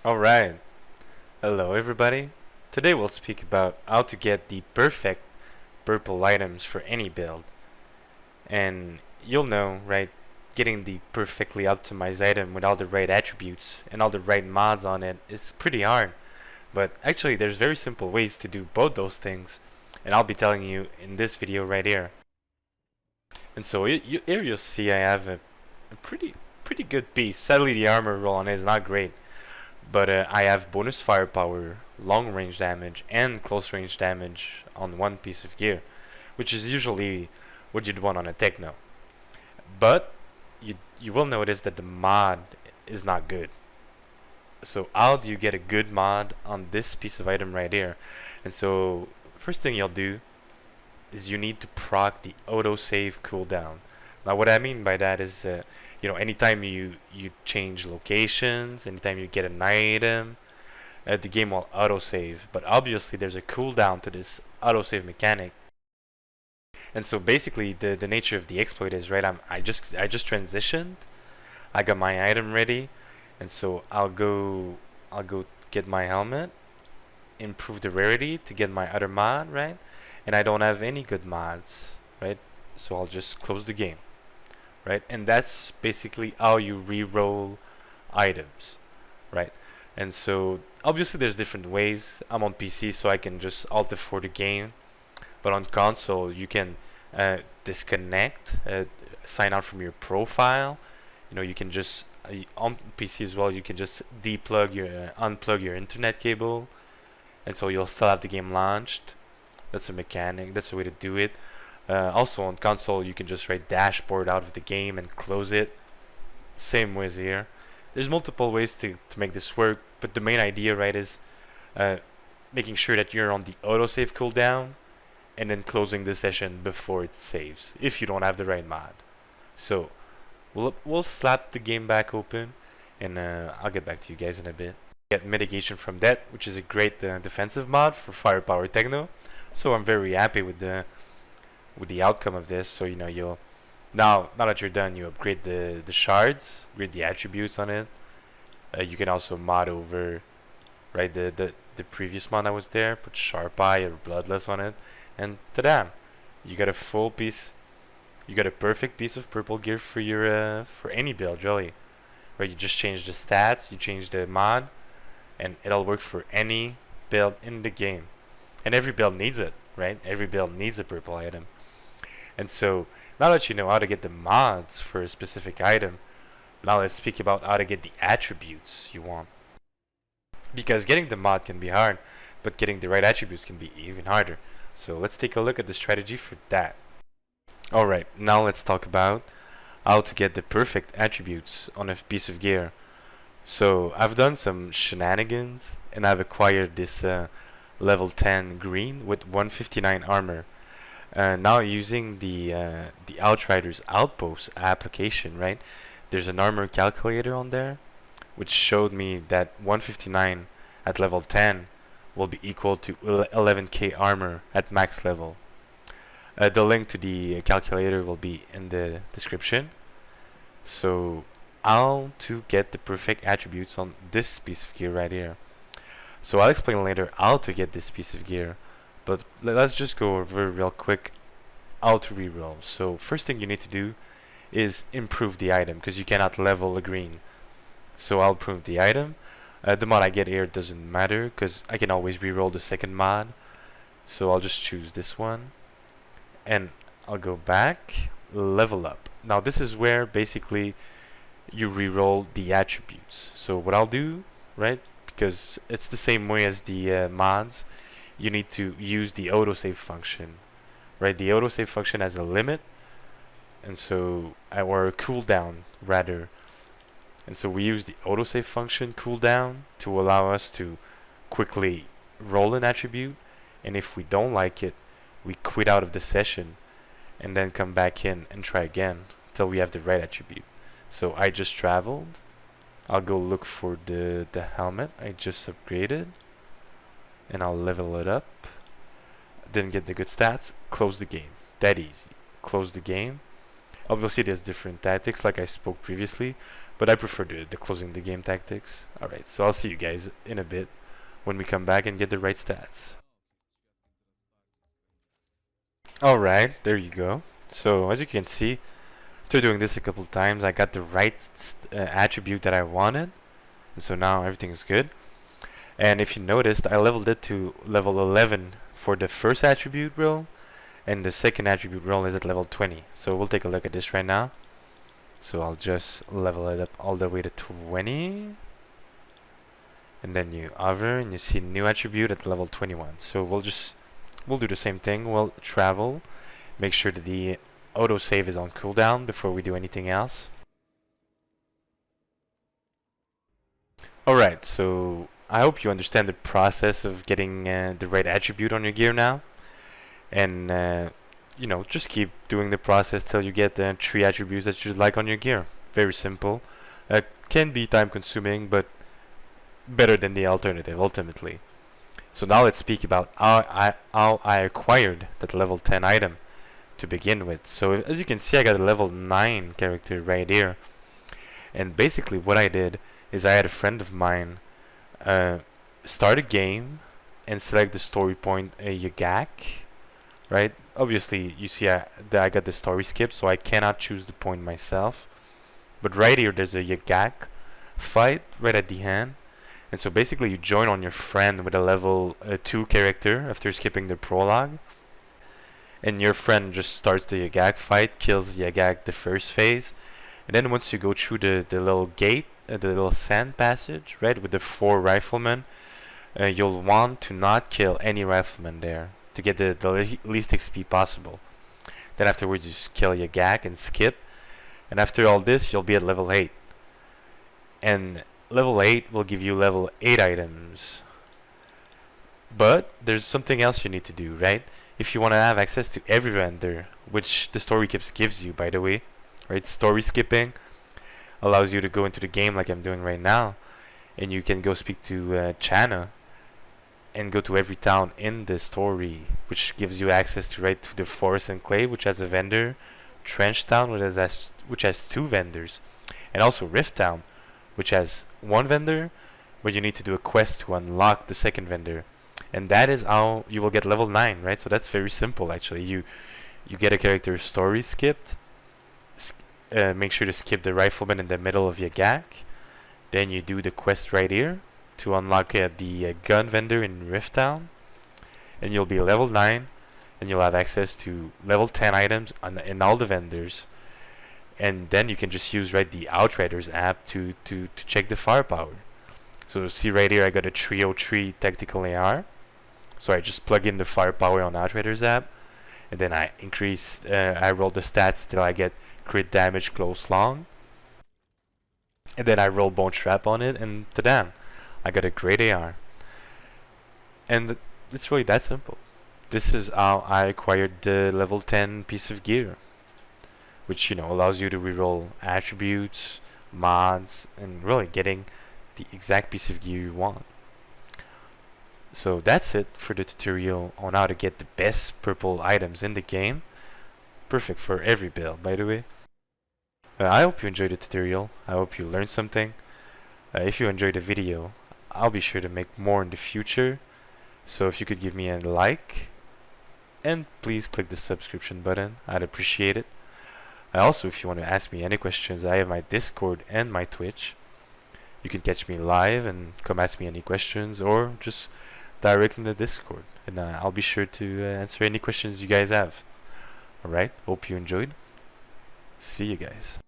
Alright, hello everybody. Today we'll speak about how to get the perfect purple items for any build. And you'll know, right, getting the perfectly optimized item with all the right attributes and all the right mods on it is pretty hard. But actually there's very simple ways to do both those things, and I'll be telling you in this video right here. And so here you'll see I have a pretty good piece. Sadly the armor roll on it is not great. But I have bonus firepower, long range damage, and close range damage on one piece of gear, which is usually what you'd want on a techno. But you will notice that the mod is not good. So how do you get a good mod on this piece of item right here? And so first thing you'll do is you need to proc the autosave cooldown. Now what I mean by that is anytime you change locations, anytime you get an item, the game will autosave. But obviously there's a cooldown to this autosave mechanic. And so basically the nature of the exploit is right. I just transitioned. I got my item ready, and so I'll go get my helmet, improve the rarity to get my other mod right, and I don't have any good mods right. So I'll just close the game right, and that's basically how you re-roll items right. And so obviously there's different ways. I'm on PC so I can just alt F4 the game, but on console you can disconnect, sign out from your profile. You can just on PC as well. You can just unplug your internet cable, and so you'll still have the game launched. That's a mechanic. That's a way to do it. Also on console, you can just write dashboard out of the game and close it. Same way as here. There's multiple ways to make this work, but the main idea, right, is uh, making sure that you're on the autosave cooldown and then closing the session before it saves if you don't have the right mod. So we'll slap the game back open, and I'll get back to you guys in a bit. Get mitigation from that, which is a great defensive mod for firepower techno. So I'm very happy with the outcome of this. So you'll now that you're done, you upgrade the shards, upgrade the attributes on it. You can also mod over right the previous mod that was there, put sharp eye or bloodless on it, and ta-da! You got a full piece. You got a perfect piece of purple gear for your for any build, really. Right? You just change the stats, you change the mod, and it'll work for any build in the game. And every build needs it, right? Every build needs a purple item. And so now that you know how to get the mods for a specific item, now let's speak about how to get the attributes you want. Because getting the mod can be hard, but getting the right attributes can be even harder. So let's take a look at the strategy for that. Alright, now let's talk about how to get the perfect attributes on a piece of gear. So I've done some shenanigans and I've acquired this level 10 green with 159 armor. Now using the Outriders Outpost application, right? There's an armor calculator on there, which showed me that 159 at level 10 will be equal to 11k armor at max level. The link to the calculator will be in the description. So how to get the perfect attributes on this piece of gear right here. So I'll explain later how to get this piece of gear, but let's just go over real quick how to reroll. So first thing you need to do is improve the item, because you cannot level a green. So I'll improve the item. The mod I get here doesn't matter because I can always reroll the second mod. So I'll just choose this one, and I'll go back, level up. Now this is where basically you reroll the attributes. So what I'll do, right, because it's the same way as the mods, you need to use the autosave function, right? The autosave function has a limit, and so or a cooldown rather, and so we use the autosave function cooldown to allow us to quickly roll an attribute, and if we don't like it, we quit out of the session and then come back in and try again until we have the right attribute. So I just traveled. I'll go look for the helmet I just upgraded, and I'll level it up. Didn't get the good stats. Close the game. That easy. Close the game. Obviously there's different tactics like I spoke previously, but I prefer the closing the game tactics. Alright, so I'll see you guys in a bit when we come back and get the right stats. Alright, there you go. So as you can see, after doing this a couple times, I got the right attribute that I wanted, and so now everything is good. And if you noticed, I leveled it to level 11 for the first attribute roll, and the second attribute roll is at level 20. So we'll take a look at this right now. So I'll just level it up all the way to 20, and then you hover and you see new attribute at level 21. So we'll do the same thing. We'll travel, make sure that the autosave is on cooldown before we do anything else. Alright, so I hope you understand the process of getting the right attribute on your gear now. And you know, just keep doing the process till you get the 3 attributes that you'd like on your gear. Very simple. Can be time consuming, but better than the alternative ultimately. So now let's speak about how I acquired that level 10 item to begin with. So as you can see, I got a level 9 character right here. And basically what I did is I had a friend of mine start a game and select the story point Yagak, right? Obviously you see that I got the story skip, so I cannot choose the point myself. But right here there's a Yagak fight right at the end. And so basically you join on your friend with a level 2 character after skipping the prologue. And your friend just starts the Yagak fight, kills Yagak the first phase. And then once you go through the little gate, the little sand passage, right, with the 4 riflemen, you'll want to not kill any riflemen there to get the least XP possible. Then afterwards you just kill Yagak and skip. And after all this, you'll be at level 8. And level 8 will give you level 8 items. But there's something else you need to do, right? If you want to have access to every vendor, which the story skips gives you, by the way, right? Story skipping allows you to go into the game like I'm doing right now, and you can go speak to Chana and go to every town in the story, which gives you access to right to the Forest Enclave, which has a vendor, Trench Town, which has 2 vendors, and also Rift Town, which has 1 vendor, but you need to do a quest to unlock the second vendor. And that is how you will get level 9, right? So that's very simple actually. You get a character story skipped, make sure to skip the rifleman in the middle of Yagak. Then you do the quest right here to unlock the gun vendor in Rift Town, and you'll be level 9, and you'll have access to level 10 items in all the vendors. And then you can just use the Outriders app to check the firepower. So see right here, I got a 303 tactical AR. So I just plug in the firepower on Outriders app, and then I roll the stats till I get crit damage close long, and then I roll bone trap on it, and ta-da, I got a great AR. And it's really that simple. This is how I acquired the level 10 piece of gear, which allows you to reroll attributes, mods, and really getting the exact piece of gear you want. So that's it for the tutorial on how to get the best purple items in the game. Perfect for every build, by the way. I hope you enjoyed the tutorial. I hope you learned something. If you enjoyed the video, I'll be sure to make more in the future. So if you could give me a like, and please click the subscription button, I'd appreciate it. Also, if you want to ask me any questions, I have my Discord and my Twitch. You can catch me live and come ask me any questions, or just direct in the Discord, and I'll be sure to answer any questions you guys have. Alright, hope you enjoyed. See you guys.